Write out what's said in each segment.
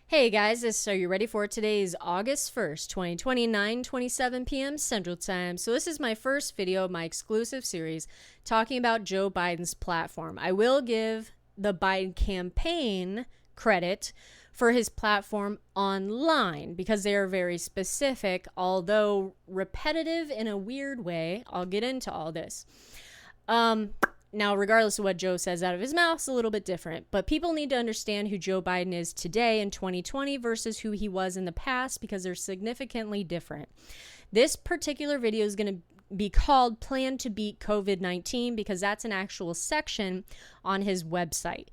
Hey guys, are you ready for today's August 1st, 2020, 9:27 p.m. Central Time. So this is my first video of my exclusive series talking about Joe Biden's platform. I will give the Biden campaign credit for his platform online because they are very specific, although repetitive in a weird way. I'll get into all this. Now, regardless of what Joe says out of his mouth, it's a little bit different. But people need to understand who Joe Biden is today in 2020 versus who he was in the past because they're significantly different. This particular video is going to be called Plan to Beat COVID-19 because that's an actual section on his website.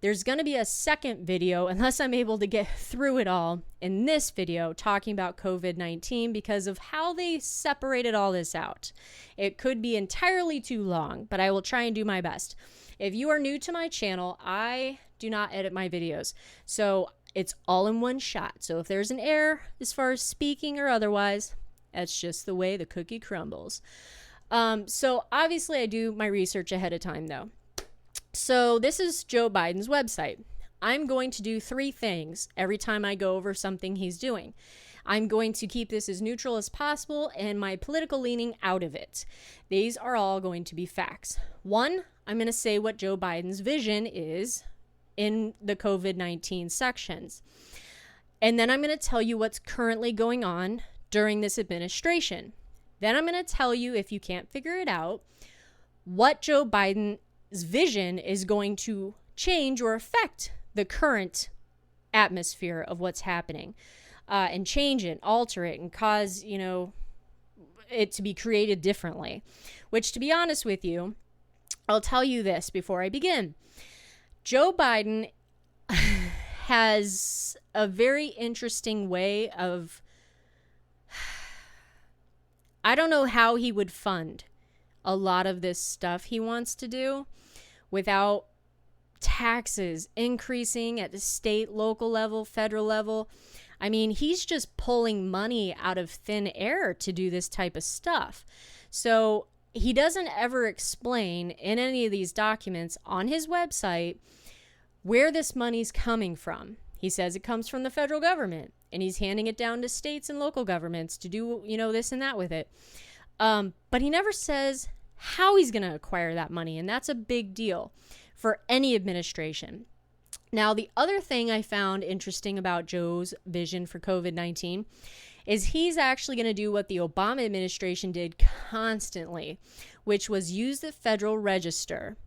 There's going to be a second video, unless I'm able to get through it all in this video, talking about COVID-19 because of how they separated all this out. It could be entirely too long, but I will try and do my best. If you are new to my channel, I do not edit my videos, so it's all in one shot. So if there's an error as far as speaking or otherwise, that's just the way the cookie crumbles. So obviously I do my research ahead of time though. So this is Joe Biden's website. I'm going to do three things every time I go over something he's doing. I'm going to keep this as neutral as possible and my political leaning out of it. These are all going to be facts. One, I'm going to say what Joe Biden's vision is in the COVID-19 sections. And then I'm going to tell you what's currently going on during this administration. Then I'm going to tell you, if you can't figure it out, what Joe Biden's vision is going to change or affect the current atmosphere of what's happening, and change it, alter it, and cause, it to be created differently. Which, to be honest with you, I'll tell you this before I begin. Joe Biden has a very interesting way of, I don't know how he would fund a lot of this stuff he wants to do without taxes increasing at the state, local level, federal level. I mean, he's just pulling money out of thin air to do this type of stuff. So he doesn't ever explain in any of these documents on his website where this money's coming from. He says it comes from the federal government and he's handing it down to states and local governments to do, this and that with it. But he never says how he's going to acquire that money, and that's a big deal for any administration. Now, the other thing I found interesting about Joe's vision for COVID-19 is he's actually going to do what the Obama administration did constantly, which was use the Federal Register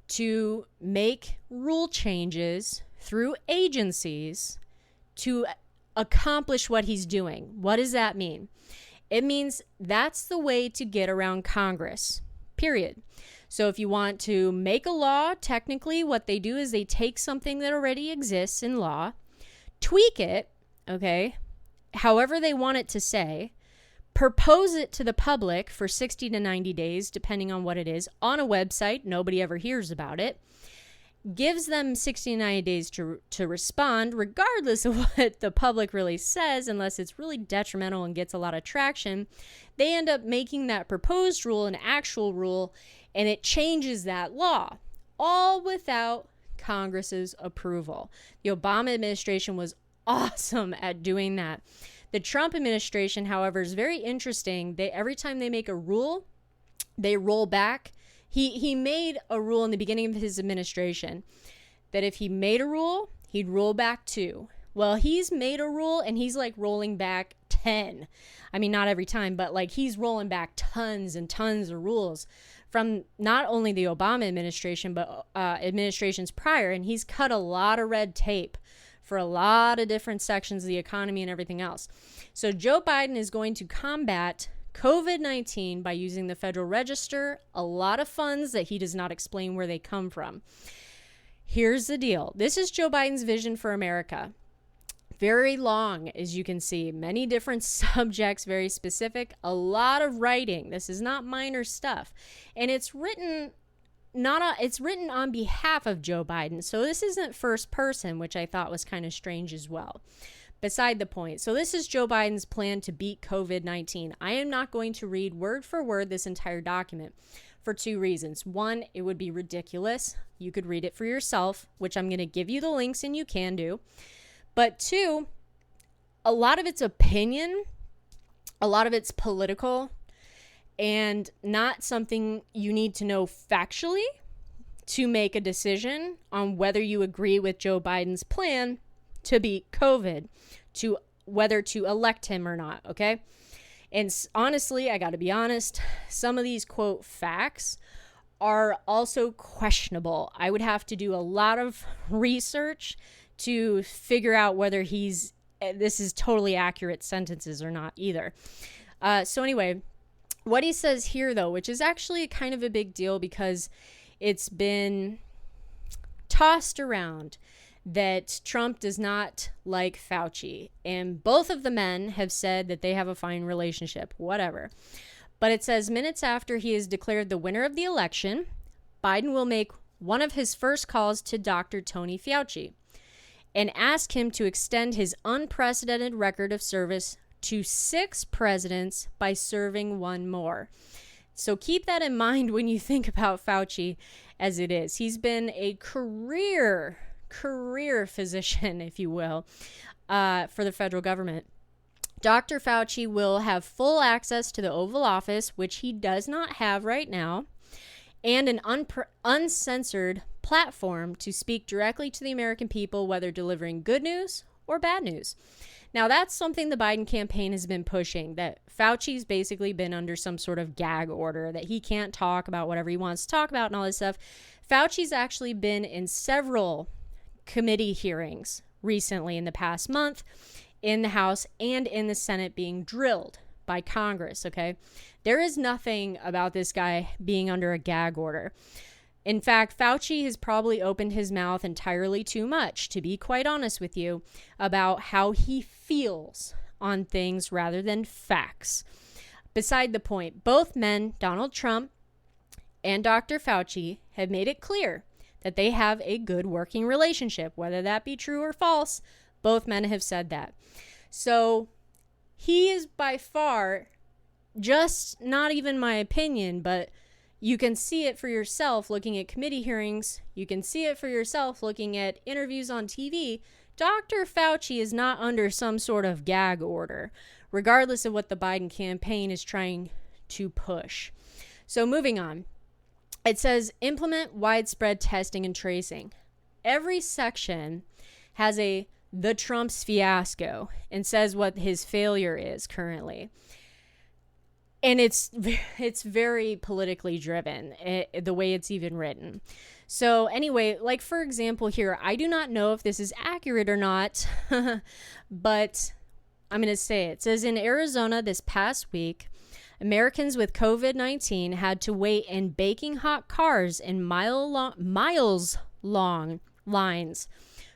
to make rule changes through agencies to accomplish what he's doing. What does that mean? It means that's the way to get around Congress, period. So if you want to make a law, technically what they do is they take something that already exists in law, tweak it, okay, however they want it to say, propose it to the public for 60 to 90 days, depending on what it is, on a website, nobody ever hears about it, gives them 60 to 90 days to respond, regardless of what the public really says, unless it's really detrimental and gets a lot of traction. They end up making that proposed rule an actual rule, and it changes that law, all without Congress's approval. The Obama administration was awesome at doing that. The Trump administration, however, is very interesting. Every time they make a rule, they roll back. He made a rule in the beginning of his administration that if he made a rule, he'd roll back 2. Well, he's made a rule and he's like rolling back 10. I mean, not every time, but like he's rolling back tons and tons of rules from not only the Obama administration, but administrations prior. And he's cut a lot of red tape for a lot of different sections of the economy and everything else. So Joe Biden is going to combat COVID-19 by using the Federal Register, a lot of funds that he does not explain where they come from. Here's the deal. This is Joe Biden's vision for America. Very long, as you can see, many different subjects, very specific, a lot of writing. This is not minor stuff. And it's written on behalf of Joe Biden. So this isn't first person, which I thought was kind of strange as well. Beside the point. So this is Joe Biden's plan to beat COVID-19. I am not going to read word for word this entire document for 2 reasons. One, it would be ridiculous. You could read it for yourself, which I'm going to give you the links and you can do. But two, a lot of it's opinion, a lot of it's political, and not something you need to know factually to make a decision on whether you agree with Joe Biden's plan to beat COVID, to whether to elect him or not, okay? And honestly, I got to be honest, some of these, quote, facts are also questionable. I would have to do a lot of research to figure out whether this is totally accurate sentences or not either. So anyway, what he says here, though, which is actually kind of a big deal because it's been tossed around that Trump does not like Fauci. And both of the men have said that they have a fine relationship, whatever. But it says minutes after he is declared the winner of the election, Biden will make one of his first calls to Dr. Tony Fauci and ask him to extend his unprecedented record of service to 6 presidents by serving one more. So keep that in mind when you think about Fauci as it is. He's been a career physician, if you will, for the federal government. Dr. Fauci will have full access to the Oval Office, which he does not have right now, and an uncensored platform to speak directly to the American people, whether delivering good news or bad news. Now, that's something the Biden campaign has been pushing, that Fauci's basically been under some sort of gag order, that he can't talk about whatever he wants to talk about and all this stuff. Fauci's actually been in several committee hearings recently in the past month in the House and in the Senate being drilled by Congress, okay? There is nothing about this guy being under a gag order. In fact, Fauci has probably opened his mouth entirely too much, to be quite honest with you, about how he feels on things rather than facts. Beside the point, both men, Donald Trump and Dr. Fauci, have made it clear that they have a good working relationship. Whether that be true or false, both men have said that. So he is by far, just not even my opinion, but you can see it for yourself looking at committee hearings. You can see it for yourself looking at interviews on TV. Dr. Fauci is not under some sort of gag order, regardless of what the Biden campaign is trying to push. So moving on. It says implement widespread testing and tracing. Every section has the Trump's fiasco and says what his failure is currently. And it's very politically driven, the way it's even written. So anyway, like for example here, I do not know if this is accurate or not, but I'm going to say it. It says in Arizona this past week, Americans with COVID-19 had to wait in baking hot cars in miles long lines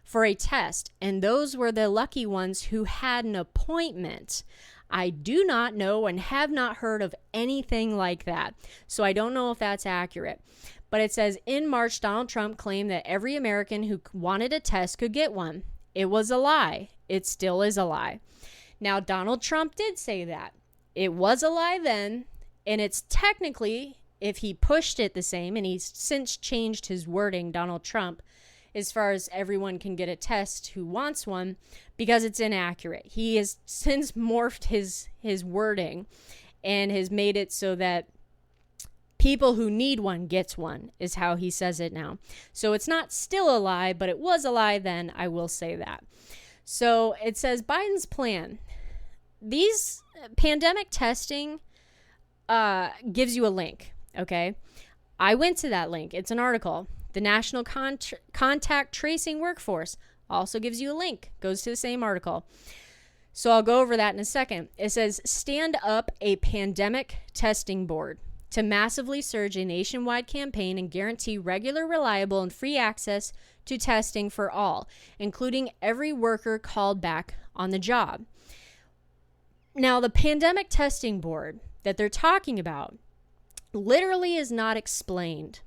for a test, and those were the lucky ones who had an appointment. I do not know and have not heard of anything like that, so I don't know if that's accurate. But it says, in March, Donald Trump claimed that every American who wanted a test could get one. It was a lie. It still is a lie. Now, Donald Trump did say that. It was a lie then, and it's technically, if he pushed it the same, and he's since changed his wording, Donald Trump, as far as everyone can get a test who wants one, because it's inaccurate. He has since morphed his wording and has made it so that people who need one gets one, is how he says it now. So it's not still a lie, but it was a lie then, I will say that. So it says Biden's plan. These pandemic testing gives you a link, okay? I went to that link. It's an article. The National Contact Tracing Workforce also gives you a link. Goes to the same article. So I'll go over that in a second. It says, stand up a pandemic testing board to massively surge a nationwide campaign and guarantee regular, reliable, and free access to testing for all, including every worker called back on the job. Now, the pandemic testing board that they're talking about literally is not explained.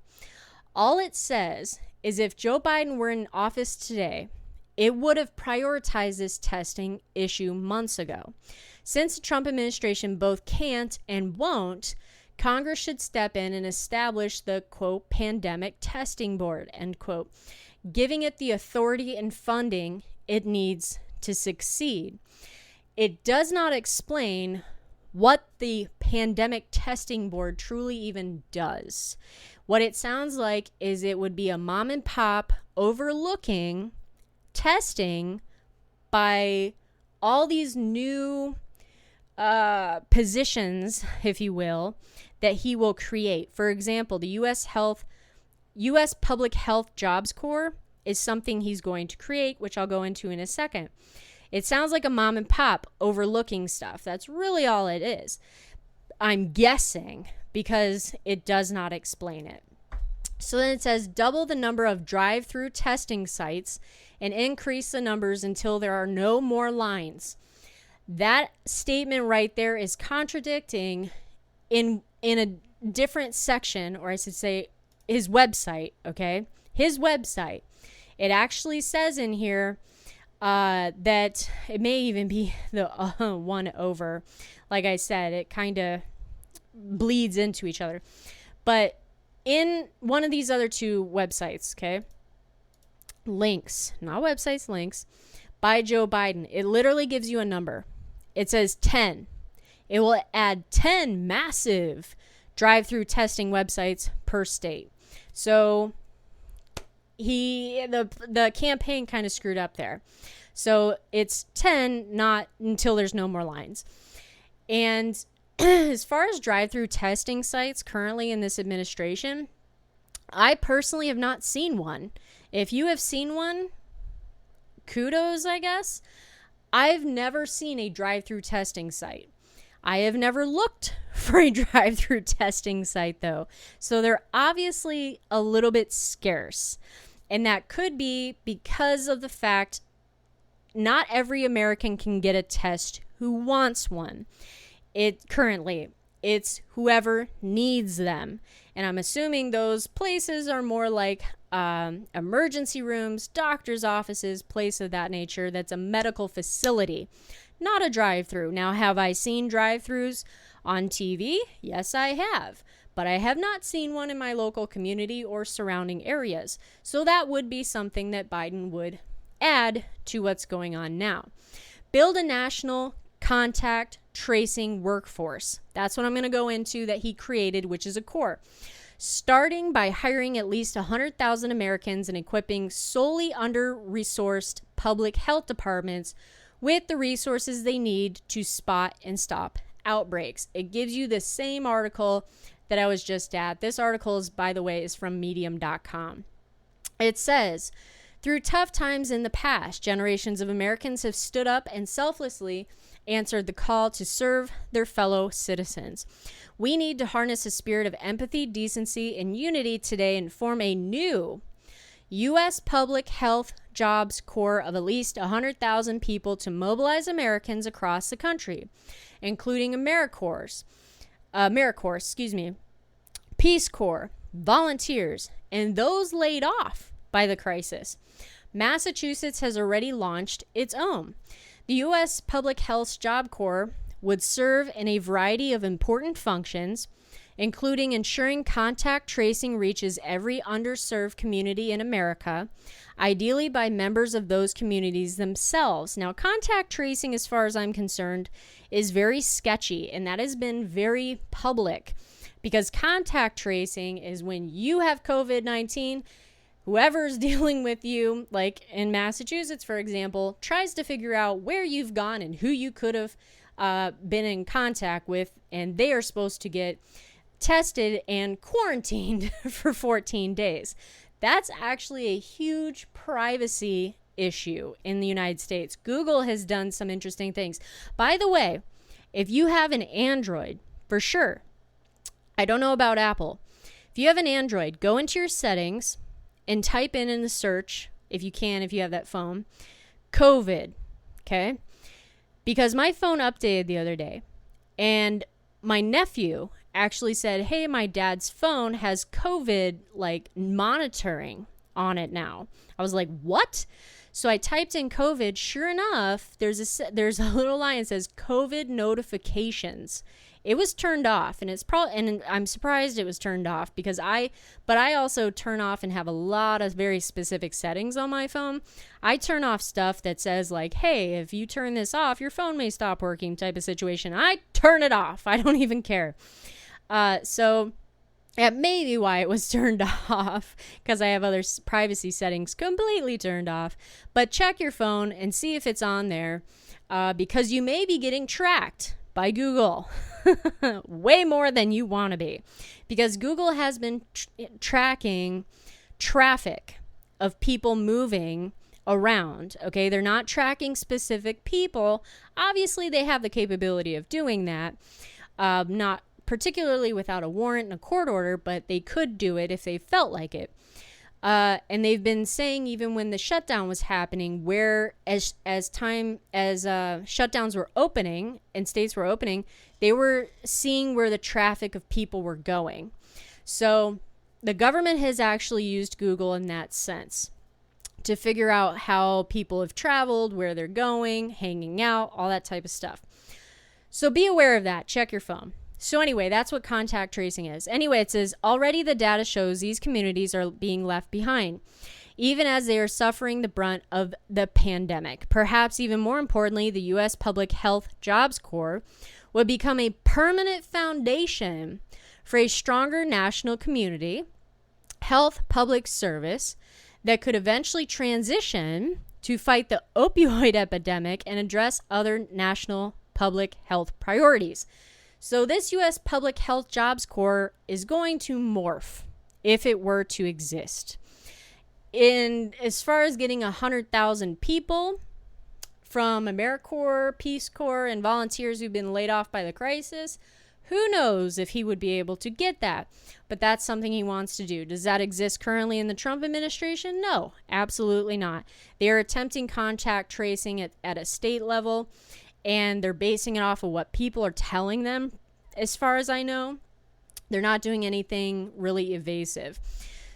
All it says is if Joe Biden were in office today, it would have prioritized this testing issue months ago. Since the Trump administration both can't and won't, Congress should step in and establish the, quote, pandemic testing board, end quote, giving it the authority and funding it needs to succeed. It does not explain what the pandemic testing board truly even does. What it sounds like is it would be a mom and pop overlooking testing by all these new positions, if you will, that he will create. For example, the U.S. Public Health Jobs Corps is something he's going to create, which I'll go into in a second. It sounds like a mom and pop overlooking stuff. That's really all it is. I'm guessing because it does not explain it. So then it says double the number of drive-through testing sites and increase the numbers until there are no more lines. That statement right there is contradicting in a different section, or I should say his website, okay? His website. It actually says in here that it may even be the one over. Like I said, it kind of bleeds into each other. But in one of these other two websites, okay, links, not websites, links, by Joe Biden, it literally gives you a number. It says 10. It will add 10 massive drive-through testing websites per state. So the campaign kind of screwed up there. So it's 10, not until there's no more lines. And as far as drive-through testing sites currently in this administration, I personally have not seen one. If you have seen one, kudos, I guess. I've never seen a drive-through testing site. I have never looked for a drive-through testing site, though. So they're obviously a little bit scarce. And that could be because of the fact not every American can get a test who wants one. It's whoever needs them. And I'm assuming those places are more like emergency rooms, doctor's offices, place of that nature. That's a medical facility, not a drive-through. Now, have I seen drive-throughs on TV? Yes, I have. But I have not seen one in my local community or surrounding areas. So that would be something that Biden would add to what's going on now. Build a national contact tracing workforce. That's what I'm going to go into that he created, which is a core. Starting by hiring at least 100,000 Americans and equipping solely under-resourced public health departments with the resources they need to spot and stop outbreaks. It gives you the same article that I was just at. This article is, by the way, is from medium.com. It says, through tough times in the past, generations of Americans have stood up and selflessly answered the call to serve their fellow citizens. We need to harness a spirit of empathy, decency, and unity today and form a new U.S. Public Health Jobs Corps of at least 100,000 people to mobilize Americans across the country, including AmeriCorps, Peace Corps, volunteers, and those laid off by the crisis. Massachusetts has already launched its own. The U.S. Public Health Job Corps would serve in a variety of important functions, including ensuring contact tracing reaches every underserved community in America, ideally by members of those communities themselves. Now, contact tracing, as far as I'm concerned, is very sketchy, and that has been very public, because contact tracing is when you have COVID-19, whoever's dealing with you, like in Massachusetts, for example, tries to figure out where you've gone and who you could have been in contact with, and they are supposed to get tested and quarantined for 14 days. That's actually a huge privacy issue in the United States. Google has done some interesting things. By the way, if you have an Android, for sure, I don't know about Apple. If you have an Android, go into your settings and type in the search, if you have that phone, COVID, okay? Because my phone updated the other day, and my nephew actually said, hey, my dad's phone has COVID, like, monitoring on it now. I was like, what? So I typed in COVID. Sure enough, there's a little line that says COVID notifications It was turned off, and and I'm surprised it was turned off because I also turn off and have a lot of very specific settings on my phone. I turn off stuff that says like, hey, if you turn this off, your phone may stop working type of situation. I turn it off. I don't even care. So that may be why it was turned off, because I have other privacy settings completely turned off. But check your phone and see if it's on there, because you may be getting tracked by Google way more than you want to be, because Google has been tracking traffic of people moving around. Okay, they're not tracking specific people. Obviously, they have the capability of doing that, not particularly without a warrant and a court order, but they could do it if they felt like it. And they've been saying, even when the shutdown was happening, where as shutdowns were opening and states were opening, they were seeing where the traffic of people were going. So the government has actually used Google in that sense to figure out how people have traveled, where they're going, hanging out, all that type of stuff. So be aware of that. Check your phone. So anyway, that's what contact tracing is. Anyway, it says, already the data shows these communities are being left behind, even as they are suffering the brunt of the pandemic. Perhaps even more importantly, the U.S. Public Health Jobs Corps would become a permanent foundation for a stronger national community health public service that could eventually transition to fight the opioid epidemic and address other national public health priorities. So this U.S. Public Health Jobs Corps is going to morph if it were to exist. In as far as getting 100,000 people from AmeriCorps, Peace Corps, and volunteers who've been laid off by the crisis, who knows if he would be able to get that. But that's something he wants to do. Does that exist currently in the Trump administration? No, absolutely not. They are attempting contact tracing at a state level, and they're basing it off of what people are telling them. As far as I know, they're not doing anything really evasive.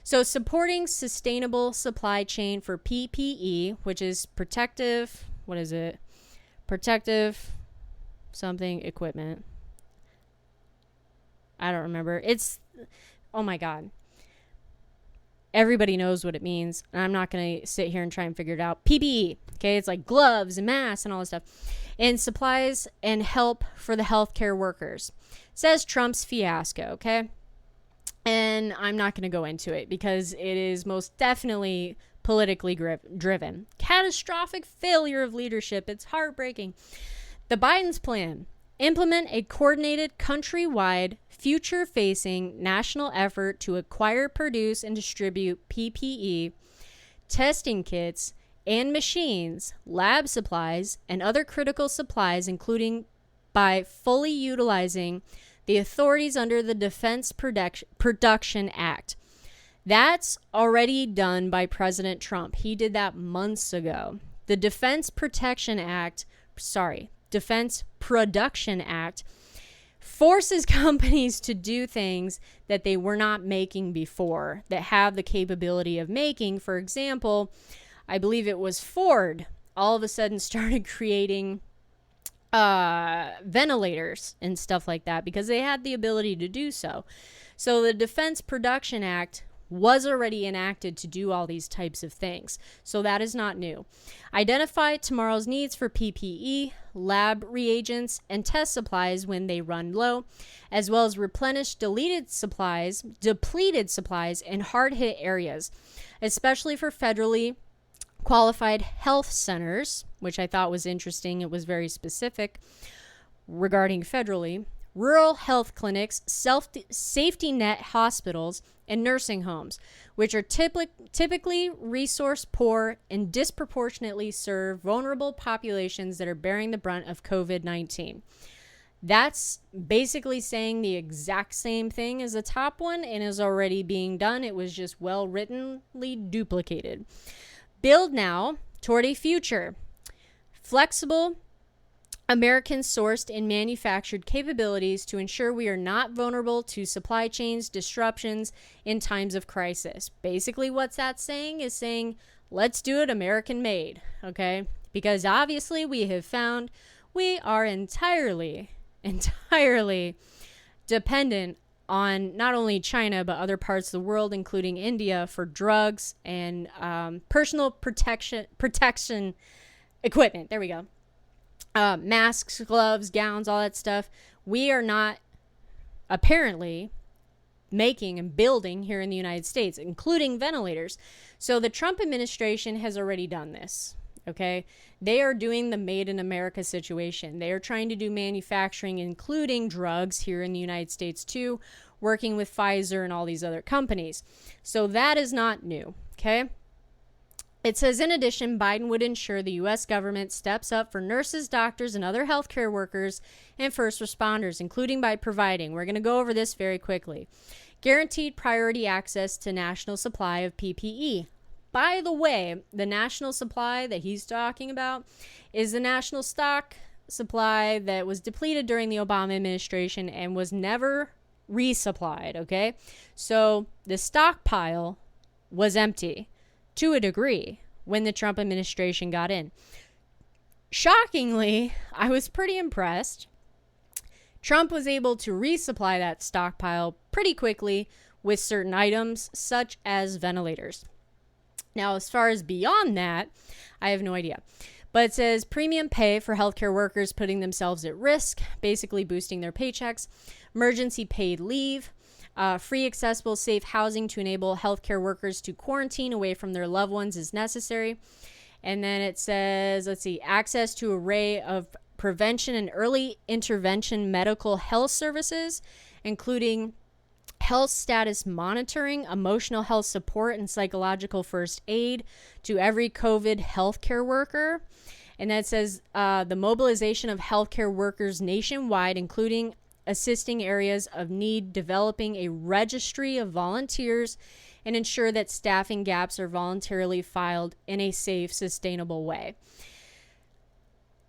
So supporting sustainable supply chain for PPE, which is protective, protective something equipment. I don't remember. Oh my God. Everybody knows what it means, and I'm not going to sit here and try and figure it out. PPE, okay? It's like gloves and masks and all this stuff. And supplies and help for the healthcare workers. Says Trump's fiasco, okay? And I'm not going to go into it because it is most definitely politically driven. Catastrophic failure of leadership. It's heartbreaking. The Biden's plan: implement a coordinated countrywide future-facing national effort to acquire, produce, and distribute PPE, testing kits, and machines, lab supplies, and other critical supplies, including by fully utilizing the authorities under the Defense Production Act. That's already done by President Trump. He did that months ago. The Defense Production Act forces companies to do things that they were not making before, that have the capability of making. For example, I believe it was Ford all of a sudden started creating ventilators and stuff like that because they had the ability to do so. So the Defense Production Act was already enacted to do all these types of things. So that is not new. Identify tomorrow's needs for PPE, lab reagents, and test supplies when they run low, as well as replenish depleted supplies in hard-hit areas, especially for federally qualified health centers, which I thought was interesting. It was very specific regarding federally, rural health clinics, safety net hospitals, and nursing homes, which are typically resource poor and disproportionately serve vulnerable populations that are bearing the brunt of COVID-19. That's basically saying the exact same thing as the top one and is already being done. It was just well-writtenly duplicated. Build now toward a future. Flexible, American-sourced and manufactured capabilities to ensure we are not vulnerable to supply chains disruptions in times of crisis. Basically, what's that saying is saying, let's do it American-made, okay? Because obviously we have found we are entirely entirely dependent on not only China, but other parts of the world, including India, for drugs and personal protection equipment. There we go. Masks, gloves, gowns, all that stuff. We are not apparently making and building here in the United States, including ventilators. So the Trump administration has already done this. Okay. They are doing the Made in America situation. They are trying to do manufacturing, including drugs here in the United States too, working with Pfizer and all these other companies. So that is not new. Okay. It says, in addition, Biden would ensure the U.S. government steps up for nurses, doctors, and other healthcare workers and first responders, including by providing, we're going to go over this very quickly, guaranteed priority access to national supply of PPE. By the way, the national supply that he's talking about is the national stock supply that was depleted during the Obama administration and was never resupplied, okay? So the stockpile was empty to a degree when the Trump administration got in. Shockingly, I was pretty impressed. Trump was able to resupply that stockpile pretty quickly with certain items, such as ventilators. Now, as far as beyond that, I have no idea. But it says premium pay for healthcare workers putting themselves at risk, basically boosting their paychecks, emergency paid leave, free, accessible, safe housing to enable healthcare workers to quarantine away from their loved ones as necessary. And then it says, access to an array of prevention and early intervention medical health services, including health status monitoring, emotional health support, and psychological first aid to every COVID healthcare worker. And that says the mobilization of healthcare workers nationwide, including assisting areas of need, developing a registry of volunteers, and ensure that staffing gaps are voluntarily filled in a safe, sustainable way.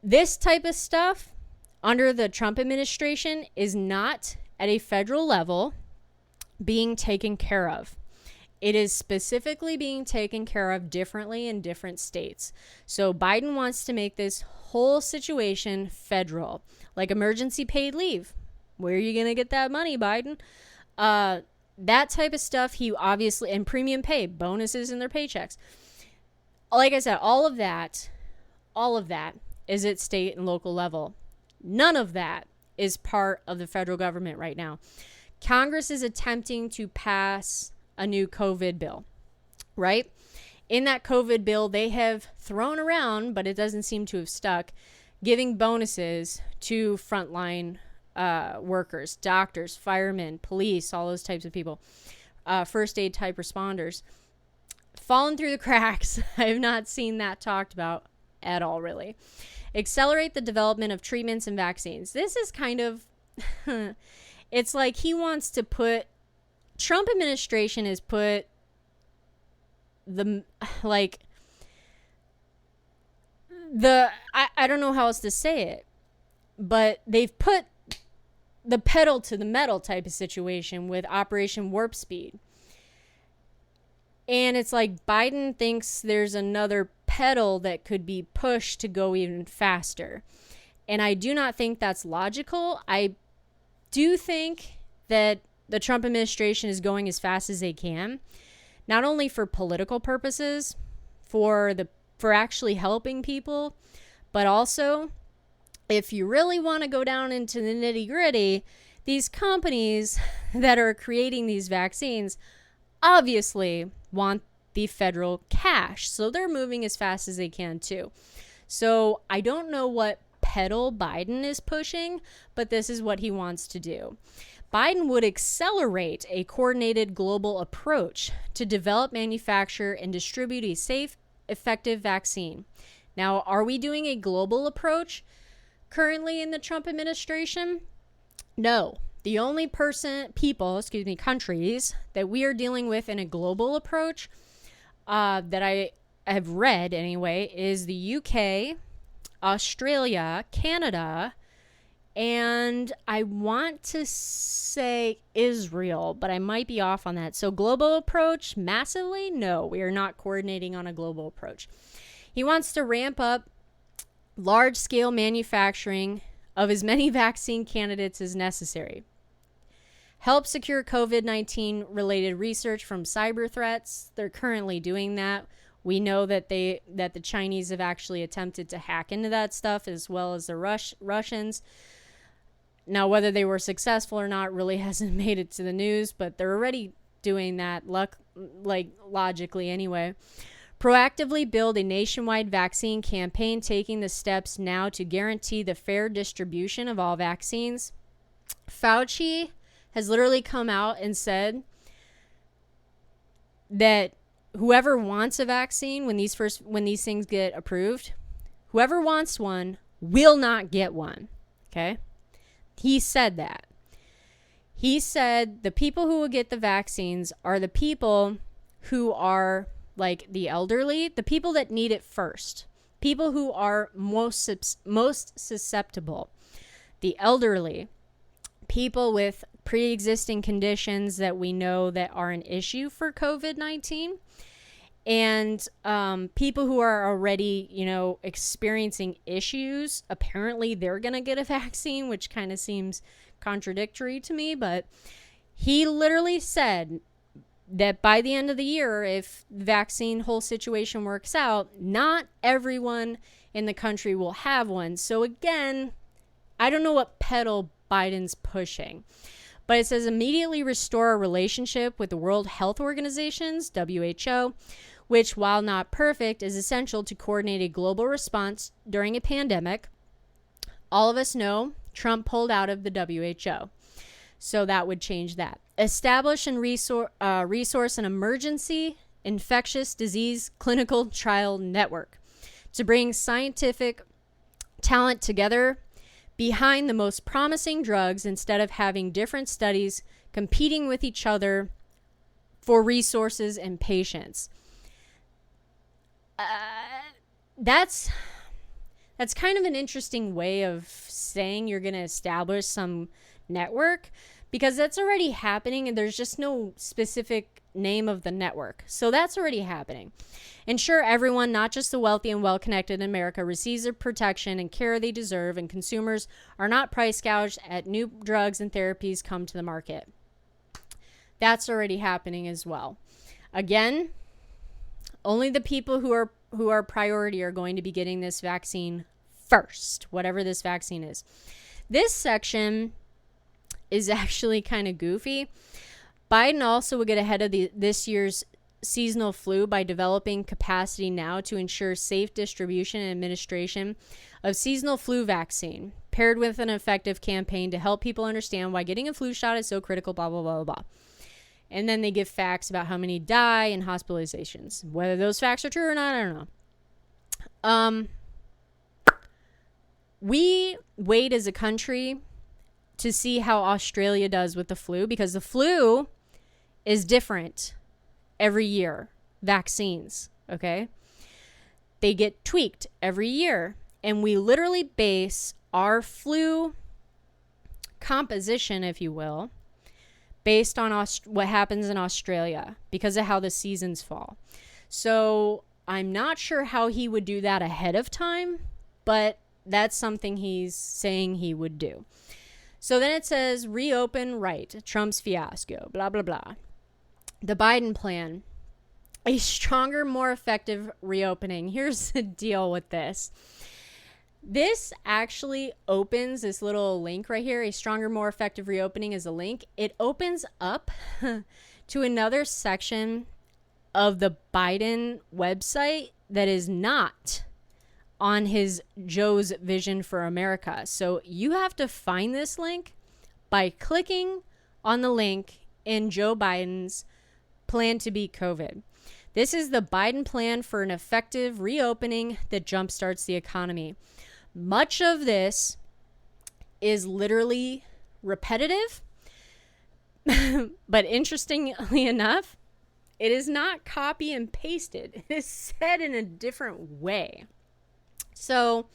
This type of stuff under the Trump administration is not at a federal level being taken care of. It is specifically being taken care of differently in different states. So Biden wants to make this whole situation federal, like emergency paid leave. Where are you going to get that money, Biden? That type of stuff, he obviously, and premium pay, bonuses in their paychecks. Like I said, all of that is at state and local level. None of that is part of the federal government right now. Congress is attempting to pass a new COVID bill, right? In that COVID bill, they have thrown around, but it doesn't seem to have stuck, giving bonuses to frontline workers, doctors, firemen, police, all those types of people, first aid type responders. Fallen through the cracks. I have not seen that talked about at all, really. Accelerate the development of treatments and vaccines. This is kind of... It's like he wants to put, Trump administration has put I don't know how else to say it, but they've put the pedal to the metal type of situation with Operation Warp Speed. And it's like Biden thinks there's another pedal that could be pushed to go even faster. And I do not think that's logical. I do think that the Trump administration is going as fast as they can, not only for political purposes, for actually helping people, but also if you really want to go down into the nitty-gritty, these companies that are creating these vaccines obviously want the federal cash, so they're moving as fast as they can too. So I don't know what pedal Biden is pushing, but this is what he wants to do. Biden would accelerate a coordinated global approach to develop, manufacture, and distribute a safe, effective vaccine. Now, are we doing a global approach currently in the Trump administration? No. The only countries that we are dealing with in a global approach that I have read anyway is the UK, Australia, Canada, and I want to say Israel, but I might be off on that. So global approach massively? No, we are not coordinating on a global approach. He wants to ramp up large-scale manufacturing of as many vaccine candidates as necessary. Help secure COVID-19 related research from cyber threats. They're currently doing that. We know that the Chinese have actually attempted to hack into that stuff, as well as the Russians. Now, whether they were successful or not really hasn't made it to the news, but they're already doing that, logically anyway. Proactively build a nationwide vaccine campaign, taking the steps now to guarantee the fair distribution of all vaccines. Fauci has literally come out and said that whoever wants a vaccine, when these things get approved, whoever wants one will not get one. Okay? He said that. He said the people who will get the vaccines are the people who are like the elderly, the people that need it first, people who are most susceptible, the elderly, people with pre-existing conditions that we know that are an issue for COVID-19, and people who are already, experiencing issues. Apparently they're going to get a vaccine, which kind of seems contradictory to me, but he literally said that by the end of the year, if the vaccine whole situation works out, not everyone in the country will have one. So again, I don't know what pedal Biden's pushing, but it says immediately restore a relationship with the World Health Organization's WHO, which, while not perfect, is essential to coordinate a global response during a pandemic. All of us know Trump pulled out of the WHO, so that would change that. Establish and resource an emergency infectious disease clinical trial network to bring scientific talent together behind the most promising drugs instead of having different studies competing with each other for resources and patients. That's kind of an interesting way of saying you're going to establish some network, because that's already happening and there's just no specific name of the network. So that's already happening. Ensure everyone, not just the wealthy and well-connected in America, receives the protection and care they deserve, and consumers are not price gouged at new drugs and therapies come to the market. That's already happening as well. Again, only the people who are priority are going to be getting this vaccine first, whatever this vaccine is. This section is actually kind of goofy. Biden also will get ahead of this year's seasonal flu by developing capacity now to ensure safe distribution and administration of seasonal flu vaccine, paired with an effective campaign to help people understand why getting a flu shot is so critical, blah, blah, blah, blah, blah. And then they give facts about how many die and hospitalizations. Whether those facts are true or not, I don't know. We wait as a country to see how Australia does with the flu, because the flu is different every year. Vaccines, okay? They get tweaked every year. And we literally base our flu composition, if you will, based on what happens in Australia because of how the seasons fall. So I'm not sure how he would do that ahead of time, but that's something he's saying he would do. So then it says, reopen right, Trump's fiasco, blah, blah, blah. The Biden plan, a stronger, more effective reopening. Here's the deal with this. This actually opens this little link right here. A stronger, more effective reopening is a link. It opens up to another section of the Biden website that is not on his Joe's Vision for America. So you have to find this link by clicking on the link in Joe Biden's plan to beat COVID. This is the Biden plan for an effective reopening that jumpstarts the economy. Much of this is literally repetitive, but interestingly enough, it is not copy and pasted. It is said in a different way. So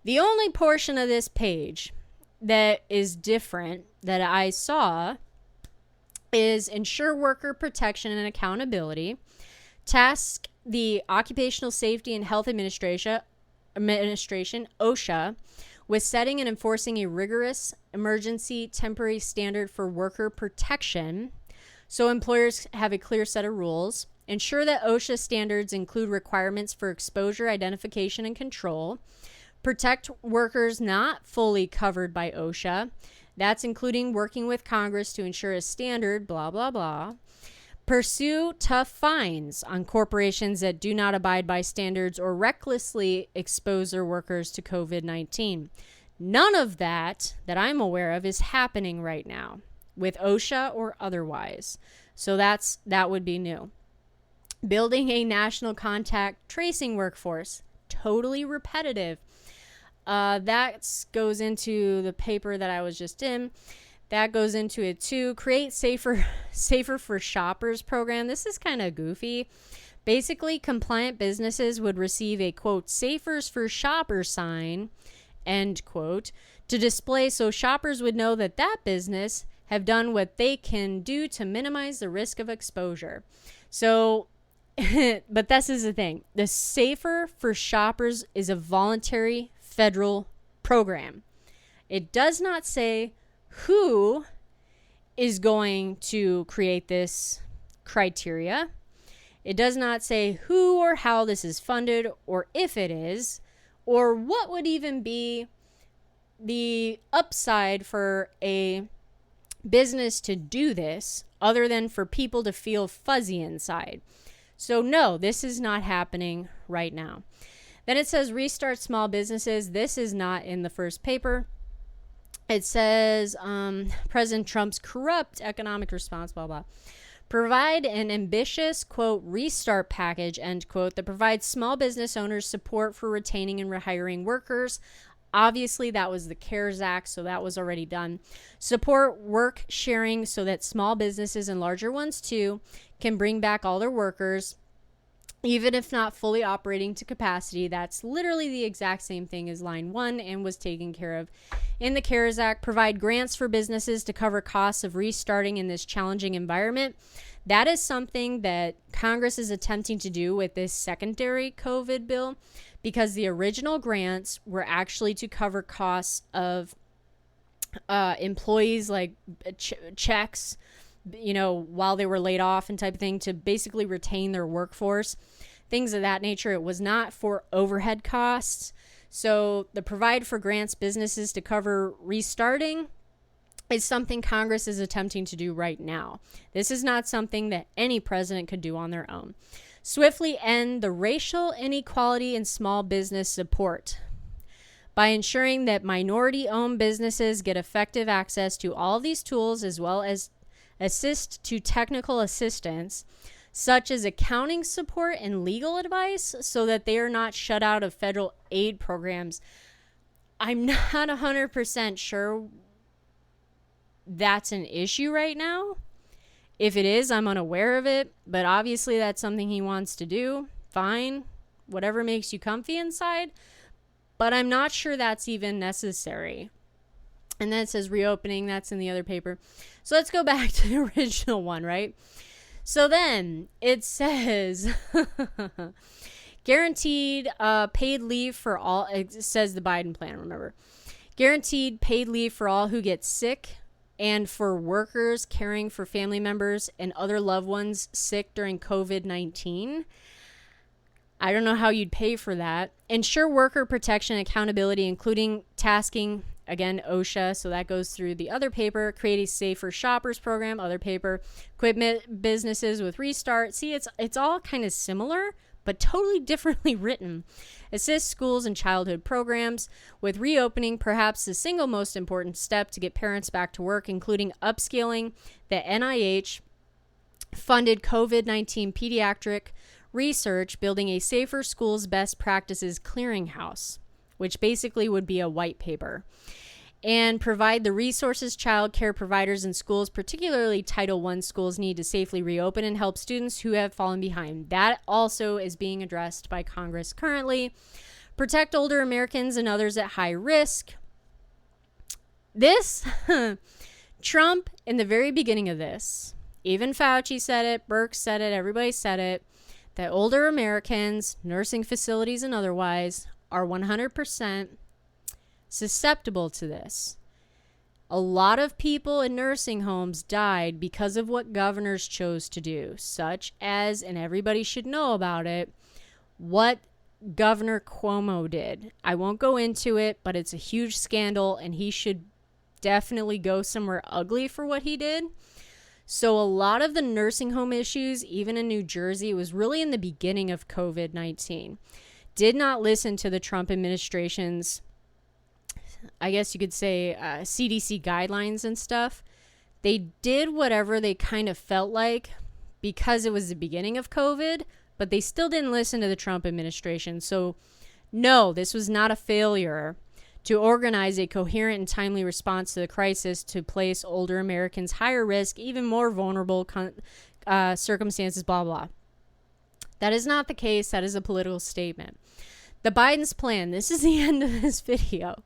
the only portion of this page that is different that I saw is ensure worker protection and accountability, task the Occupational Safety and Health Administration, OSHA, with setting and enforcing a rigorous emergency temporary standard for worker protection so employers have a clear set of rules. Ensure that OSHA standards include requirements for exposure, identification, and control. Protect workers not fully covered by OSHA. That's including working with Congress to ensure a standard, blah, blah, blah. Pursue tough fines on corporations that do not abide by standards or recklessly expose their workers to COVID-19. None of that I'm aware of is happening right now with OSHA or otherwise. So that would be new. Building a national contact tracing workforce. Totally repetitive. That goes into the paper that I was just in. That goes into it too. Create safer for shoppers program. This is kind of goofy. Basically, compliant businesses would receive a, quote, safer for shoppers sign, end quote, to display so shoppers would know that business have done what they can do to minimize the risk of exposure. So, but this is the thing. The Safer for Shoppers is a voluntary federal program. It does not say who is going to create this criteria. It does not say who or how this is funded, or if it is, or what would even be the upside for a business to do this other than for people to feel fuzzy inside. So no, this is not happening right now. Then it says restart small businesses. This is not in the first paper. It says President Trump's corrupt economic response, blah, blah. Provide an ambitious, quote, restart package, end quote, that provides small business owners support for retaining and rehiring workers. Obviously, that was the CARES Act, so that was already done. Support work sharing so that small businesses and larger ones, too, can bring back all their workers, even if not fully operating to capacity. That's literally the exact same thing as line 1 and was taken care of in the CARES Act. Provide grants for businesses to cover costs of restarting in this challenging environment. That is something that Congress is attempting to do with this secondary COVID bill, because the original grants were actually to cover costs of employees, like checks, while they were laid off and type of thing, to basically retain their workforce, things of that nature. It was not for overhead costs. So the provide for grants businesses to cover restarting is something Congress is attempting to do right now. This is not something that any president could do on their own. Swiftly end the racial inequality in small business support by ensuring that minority-owned businesses get effective access to all these tools, as well as assist to technical assistance, such as accounting support and legal advice, so that they are not shut out of federal aid programs. I'm not 100% sure that's an issue right now. If it is, I'm unaware of it, but obviously that's something he wants to do. Fine, whatever makes you comfy inside, but I'm not sure that's even necessary. And then it says reopening. That's in the other paper. So let's go back to the original one, right? So then it says guaranteed paid leave for all. It says the Biden plan, remember. Guaranteed paid leave for all who get sick, and for workers caring for family members and other loved ones sick during COVID-19. I don't know how you'd pay for that. Ensure worker protection and accountability, including tasking, again, OSHA, so that goes through the other paper. Create a safer shoppers program, other paper. Equipment businesses with restart. See, it's all kind of similar, but totally differently written. Assist schools and childhood programs. With reopening, perhaps the single most important step to get parents back to work, including upscaling the NIH-funded COVID-19 pediatric research, building a safer schools best practices clearinghouse, which basically would be a white paper, and provide the resources child care providers and schools, particularly Title I schools, need to safely reopen and help students who have fallen behind. That also is being addressed by Congress currently. Protect older Americans and others at high risk. This, Trump, in the very beginning of this, even Fauci said it, Birx said it, everybody said it, that older Americans, nursing facilities and otherwise, are 100% susceptible to this. A lot of people in nursing homes died because of what governors chose to do, such as, and everybody should know about it, what Governor Cuomo did. I won't go into it, but it's a huge scandal, and he should definitely go somewhere ugly for what he did. So a lot of the nursing home issues, even in New Jersey, was really in the beginning of COVID-19. Did not listen to the Trump administration's, I guess you could say, CDC guidelines and stuff. They did whatever they kind of felt like because it was the beginning of COVID, but they still didn't listen to the Trump administration. So no, this was not a failure to organize a coherent and timely response to the crisis to place older Americans higher risk, even more vulnerable circumstances, blah, blah. That is not the case. That is a political statement. The Biden's plan, this is the end of this video.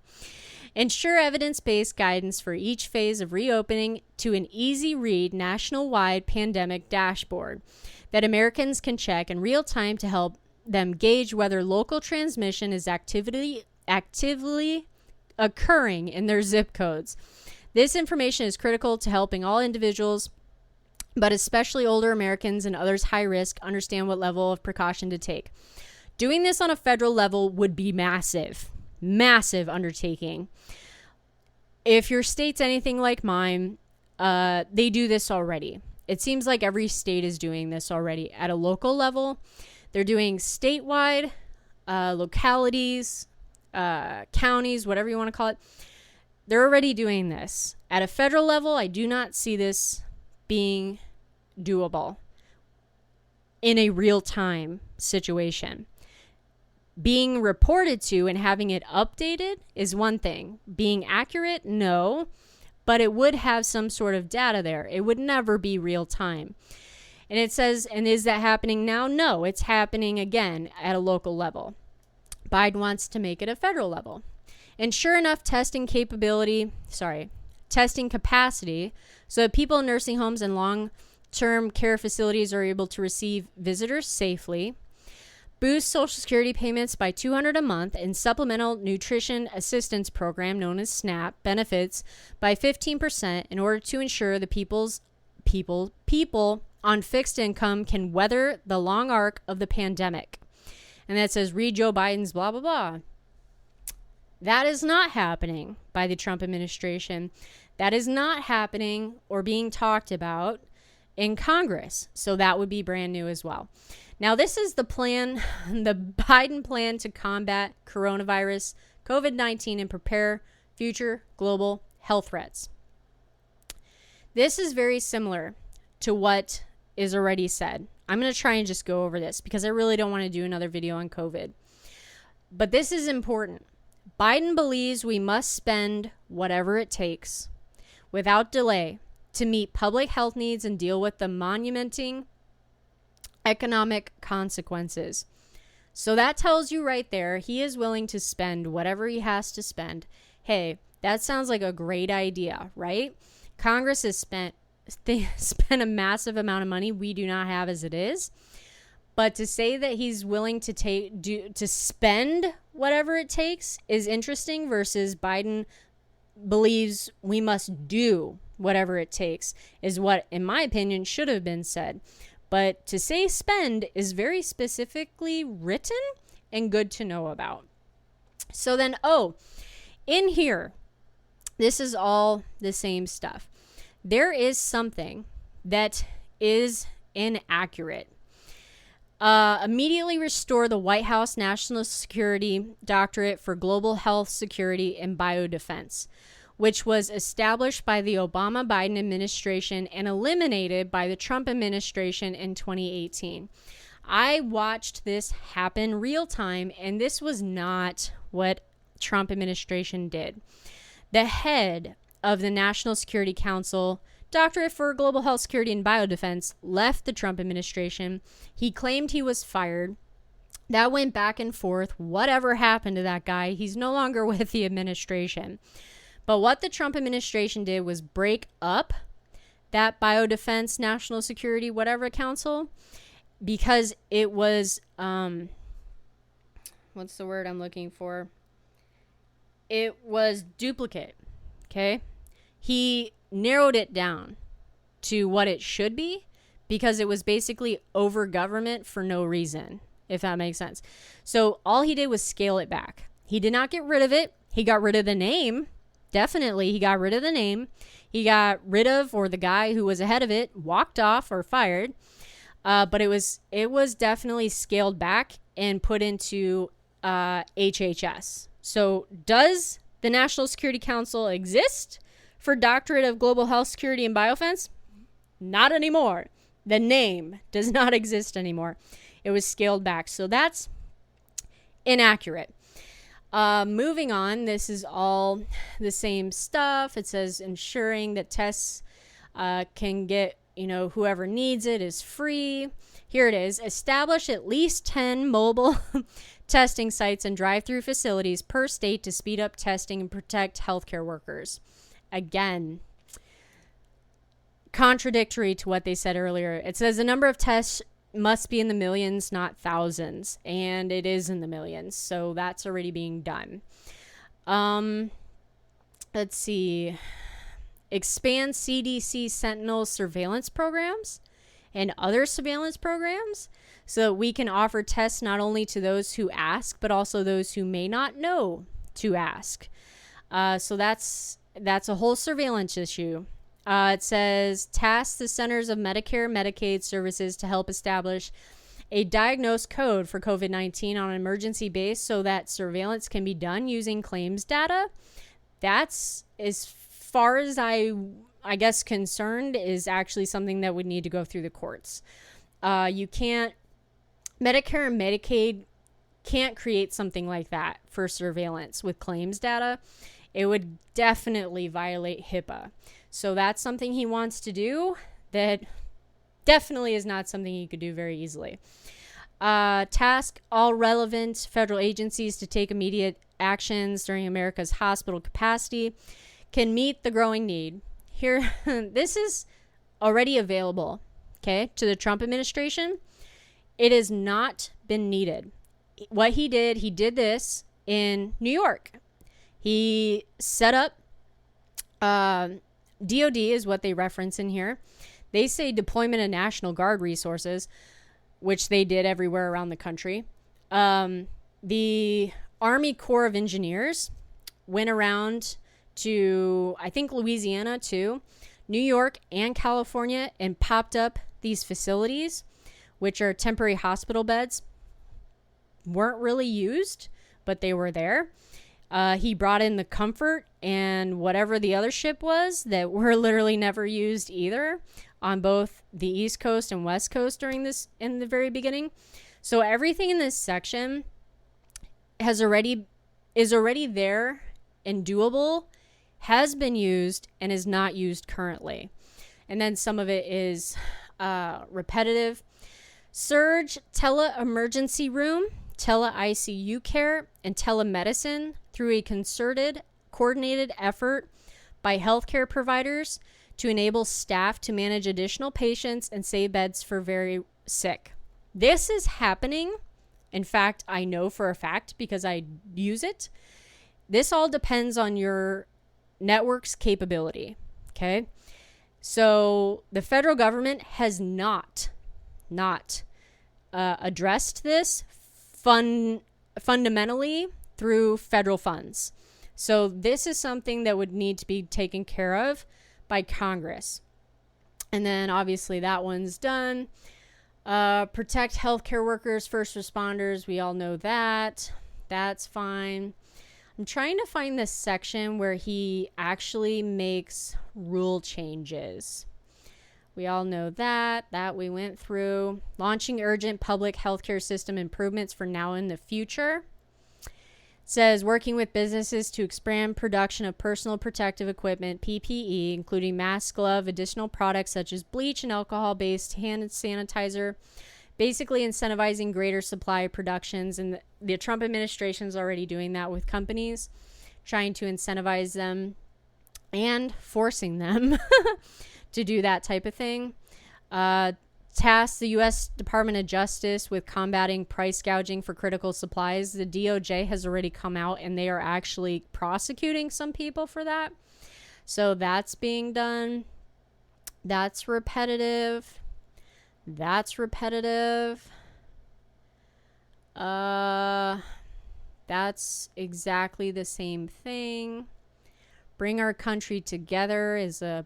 Ensure evidence-based guidance for each phase of reopening to an easy-read, national-wide pandemic dashboard that Americans can check in real time to help them gauge whether local transmission is actively occurring in their zip codes. This information is critical to helping all individuals, but especially older Americans and others high risk, understand what level of precaution to take. Doing this on a federal level would be massive undertaking. If your state's anything like mine, they do this already. It seems like every state is doing this already at a local level. They're doing statewide, localities, counties, whatever you want to call it. They're already doing this. At a federal level, I do not see this being doable in a real-time situation. Being reported to and having it updated is one thing. Being accurate, no, but it would have some sort of data there. It would never be real time. And it says, and is that happening now? No, it's happening again at a local level. Biden wants to make it a federal level. Ensure enough testing capacity so that people in nursing homes and long-term care facilities are able to receive visitors safely. Boost Social Security payments by $200 a month and Supplemental Nutrition Assistance Program, known as SNAP, benefits by 15% in order to ensure the people on fixed income can weather the long arc of the pandemic. And that says, read Joe Biden's blah, blah, blah. That is not happening by the Trump administration. That is not happening or being talked about in Congress. So that would be brand new as well. Now, this is the plan, the Biden plan to combat coronavirus, COVID-19, and prepare future global health threats. This is very similar to what is already said. I'm going to try and just go over this because I really don't want to do another video on COVID. But this is important. Biden believes we must spend whatever it takes without delay to meet public health needs and deal with the monumenting economic consequences. So that tells you right there, he is willing to spend whatever he has to spend. Hey, that sounds like a great idea, right? Congress has spent a massive amount of money we do not have as it is. But to say that he's willing to spend whatever it takes is interesting versus Biden believes we must do whatever it takes is what, in my opinion, should have been said. But to say spend is very specifically written and good to know about. So then, in here, this is all the same stuff. There is something that is inaccurate. Immediately restore the White House National Security Doctorate for Global Health Security and Biodefense, which was established by the Obama-Biden administration and eliminated by the Trump administration in 2018. I watched this happen real time, and this was not what Trump administration did. The head of the National Security Council, Doctorate for Global Health Security and Biodefense, left the Trump administration. He claimed he was fired. That went back and forth. Whatever happened to that guy? He's no longer with the administration. But what the Trump administration did was break up that Biodefense, National Security, whatever council, because it was, what's the word I'm looking for? it was duplicate. Okay. He narrowed it down to what it should be because it was basically over government for no reason, if that makes sense. So all he did was scale it back. He did not get rid of it. He got rid of the name. Definitely, he got rid of the name. He got rid of, or the guy who was ahead of it walked off or fired. But it was definitely scaled back and put into HHS. So does the National Security Council exist for Doctorate of Global Health Security and Biofense? Not anymore. The name does not exist anymore. It was scaled back. So that's inaccurate. Moving on, this is all the same stuff. It says ensuring that tests can get, whoever needs it is free. Here it is. Establish at least 10 mobile testing sites and drive-through facilities per state to speed up testing and protect healthcare workers. Again, contradictory to what they said earlier. It says the number of tests must be in the millions, not thousands. And it is in the millions. So that's already being done. Let's see. Expand CDC Sentinel surveillance programs and other surveillance programs so that we can offer tests not only to those who ask, but also those who may not know to ask. So that's a whole surveillance issue. It says, task the Centers of Medicare Medicaid Services to help establish a diagnosed code for COVID-19 on an emergency base so that surveillance can be done using claims data. That's, as far as I guess concerned, is actually something that would need to go through the courts. You can't, Medicare and Medicaid can't create something like that for surveillance with claims data. It would definitely violate HIPAA. So that's something he wants to do that definitely is not something he could do very easily. Task all relevant federal agencies to take immediate actions during America's hospital capacity can meet the growing need. Here, this is already available, okay, to the Trump administration. It has not been needed. What he did this in New York. He set up DOD is what they reference in here. They say deployment of National Guard resources, which they did everywhere around the country. The Army Corps of Engineers went around to, I think, Louisiana too, New York and California, and popped up these facilities, which are temporary hospital beds. Weren't really used, but they were there. He brought in the Comfort and whatever the other ship was that were literally never used either on both the East Coast and West Coast during this, in the very beginning. So everything in this section is already there and doable, has been used, and is not used currently. And then some of it is repetitive. Surge, tele-emergency room, tele-ICU care, and telemedicine through a concerted, coordinated effort by healthcare providers to enable staff to manage additional patients and save beds for very sick. This is happening. In fact, I know for a fact because I use it. This all depends on your network's capability, okay? So the federal government has not addressed this fundamentally through federal funds. So this is something that would need to be taken care of by Congress. And then obviously that one's done. Protect healthcare workers, first responders. We all know that. That's fine. I'm trying to find this section where he actually makes rule changes. We all know that we went through. Launching urgent public healthcare system improvements for now and the future. It says working with businesses to expand production of personal protective equipment, PPE, including mask, glove, additional products such as bleach and alcohol-based hand sanitizer. Basically incentivizing greater supply productions. And the Trump administration is already doing that with companies, trying to incentivize them and forcing them to do that type of thing. tasked the U.S. Department of Justice with combating price gouging for critical supplies. The DOJ has already come out and they are actually prosecuting some people for that. So that's being done. That's repetitive. That's repetitive. That's exactly the same thing. Bring our country together is a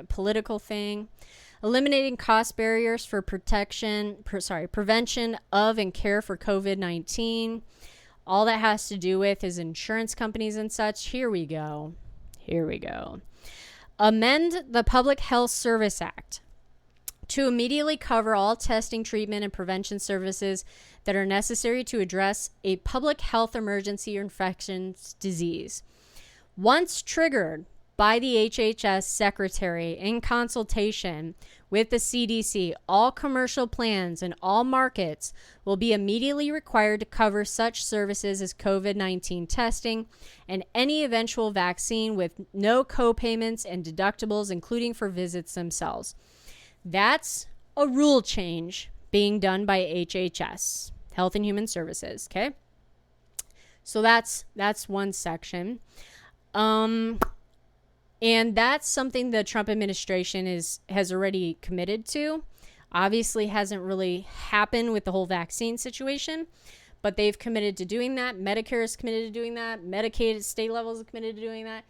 political thing. Eliminating cost barriers for prevention of and care for COVID-19. All that has to do with is insurance companies and such. Here we go. Amend the Public Health Service Act to immediately cover all testing, treatment, and prevention services that are necessary to address a public health emergency or infectious disease. Once triggered by the HHS Secretary in consultation with the CDC, all commercial plans in all markets will be immediately required to cover such services as COVID-19 testing and any eventual vaccine with no co-payments and deductibles, including for visits themselves. That's a rule change being done by HHS, Health and Human Services, okay? So that's one section. And that's something the Trump administration has already committed to. Obviously hasn't really happened with the whole vaccine situation, but they've committed to doing that. Medicare is committed to doing that. Medicaid at state levels is committed to doing that.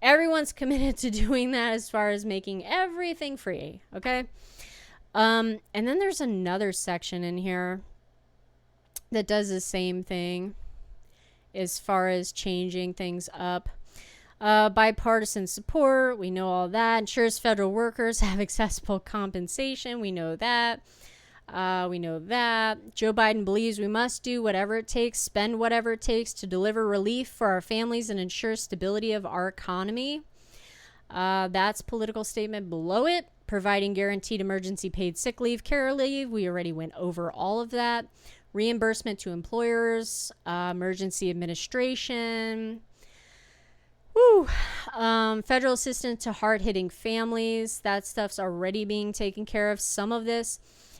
Everyone's committed to doing that as far as making everything free, okay? And then there's another section in here that does the same thing as far as changing things up. Bipartisan support, we know all that. Ensures federal workers have accessible compensation, we know that. Joe Biden believes we must do whatever it takes, spend whatever it takes to deliver relief for our families and ensure stability of our economy. That's political statement below it. Providing guaranteed emergency paid sick leave, care leave. We already went over all of that. Reimbursement to employers, emergency administration. Federal assistance to hard-hitting families. That stuff's already being taken care of. Some of this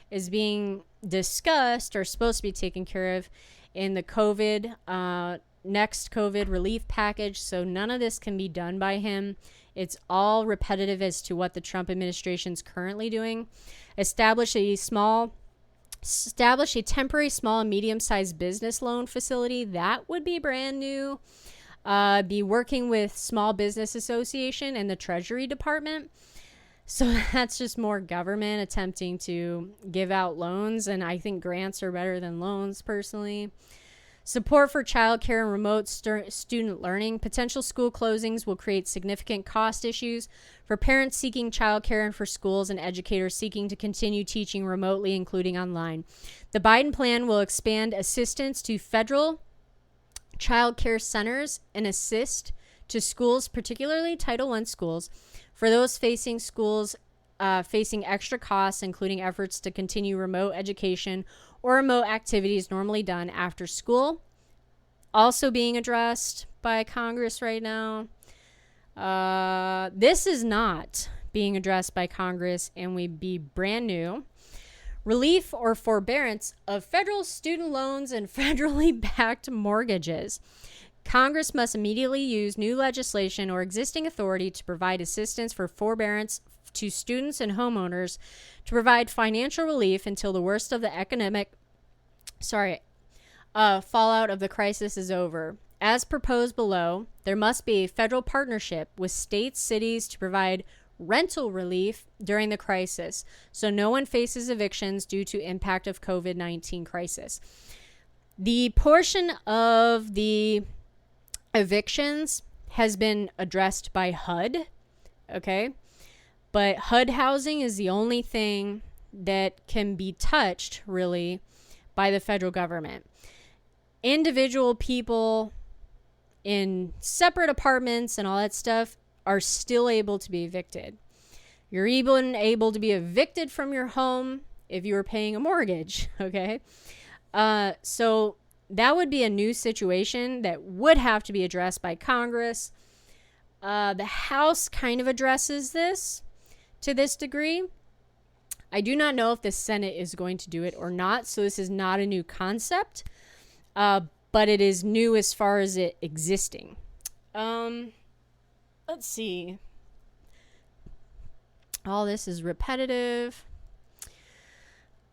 is being discussed or supposed to be taken care of in the next COVID relief package. So none of this can be done by him. It's all repetitive as to what the Trump administration is currently doing. Establish a temporary small and medium-sized business loan facility. That would be brand new. Be working with Small Business Association and the Treasury Department. So that's just more government attempting to give out loans, and I think grants are better than loans personally. Support for childcare and remote student learning. Potential school closings will create significant cost issues for parents seeking childcare and for schools and educators seeking to continue teaching remotely, including online. The Biden plan will expand assistance to federal child care centers and assist to schools, particularly Title I schools, for those facing extra costs, including efforts to continue remote education or remote activities normally done after school. Also being addressed by Congress right now. This is not being addressed by Congress and would be brand new. Relief or forbearance of federal student loans and federally backed mortgages. Congress must immediately use new legislation or existing authority to provide assistance for forbearance to students and homeowners to provide financial relief until the worst of the fallout of the crisis is over. As proposed below, there must be a federal partnership with states, cities to provide rental relief during the crisis, so no one faces evictions due to impact of COVID-19 crisis. The portion of the evictions has been addressed by HUD, okay? But HUD housing is the only thing that can be touched, really, by the federal government. Individual people in separate apartments and all that stuff are still able to be evicted. You're even able to be evicted from your home if you were paying a mortgage, okay? So that would be a new situation that would have to be addressed by Congress. The House kind of addresses this to this degree. I do not know if the Senate is going to do it or not, so this is not a new concept, but it is new as far as it existing. Let's see. All this is repetitive.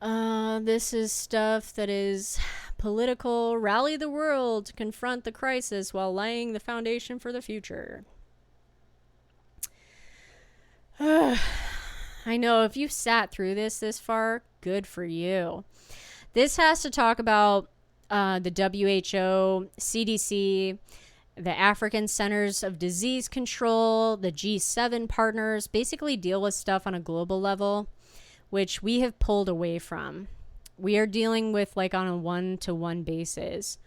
This is stuff that is political. Rally the world to confront the crisis while laying the foundation for the future. I know if you've sat through this far, good for you. This has to talk about the WHO, CDC, the African Centers of Disease Control, the G7 partners, basically deal with stuff on a global level, which we have pulled away from. We are dealing with like on a one-to-one basis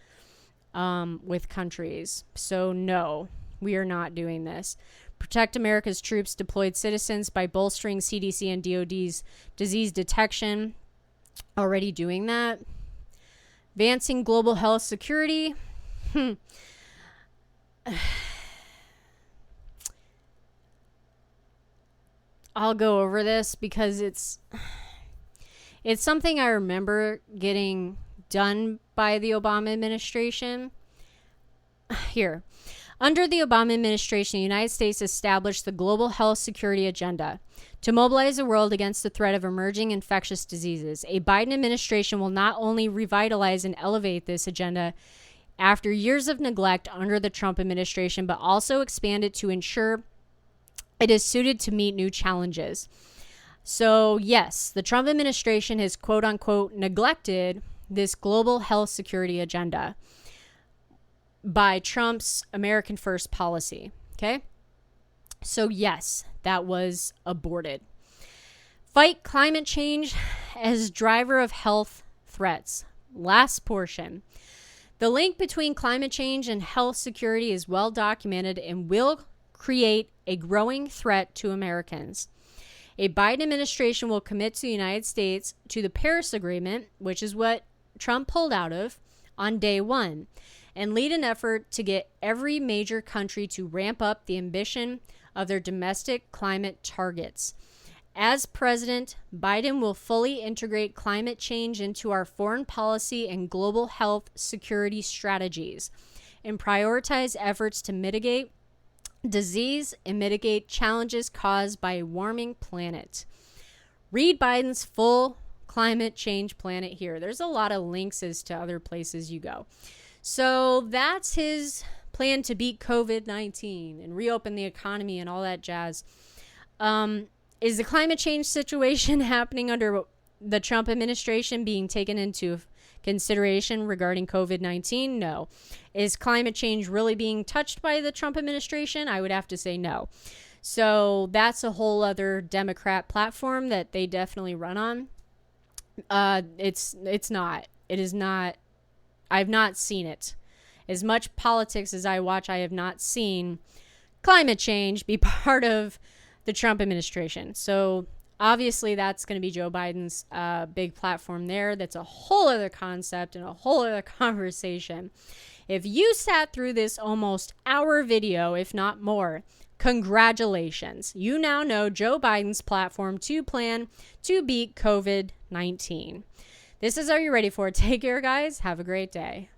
with countries. So no, we are not doing this. Protect America's troops, deployed citizens by bolstering CDC and DOD's disease detection. Already doing that. Advancing global health security. I'll go over this because it's something I remember getting done by the Obama administration. Here. Under the Obama administration, the United States established the Global Health Security Agenda to mobilize the world against the threat of emerging infectious diseases. A Biden administration will not only revitalize and elevate this agenda after years of neglect under the Trump administration, but also expand it to ensure it is suited to meet new challenges. So, yes, the Trump administration has quote-unquote neglected this global health security agenda by Trump's American First policy, okay? So, yes, that was aborted. Fight climate change as driver of health threats. Last portion. The link between climate change and health security is well documented and will create a growing threat to Americans. A Biden administration will commit to the United States to the Paris Agreement, which is what Trump pulled out of, on day one, and lead an effort to get every major country to ramp up the ambition of their domestic climate targets. As president, Biden will fully integrate climate change into our foreign policy and global health security strategies and prioritize efforts to mitigate disease and mitigate challenges caused by a warming planet. Read Biden's full climate change planet here. There's a lot of links as to other places you go. So that's his plan to beat COVID-19 and reopen the economy and all that jazz. Is the climate change situation happening under the Trump administration being taken into consideration regarding COVID-19? No. Is climate change really being touched by the Trump administration? I would have to say no. So that's a whole other Democrat platform that they definitely run on. It's not. It is not. I've not seen it. As much politics as I watch, I have not seen climate change be part of the Trump administration. So obviously that's going to be Joe Biden's big platform there. That's a whole other concept and a whole other conversation. If you sat through this almost hour video, if not more, congratulations. You now know Joe Biden's platform to plan to beat COVID-19. This is Are You Ready For It? Take care, guys. Have a great day.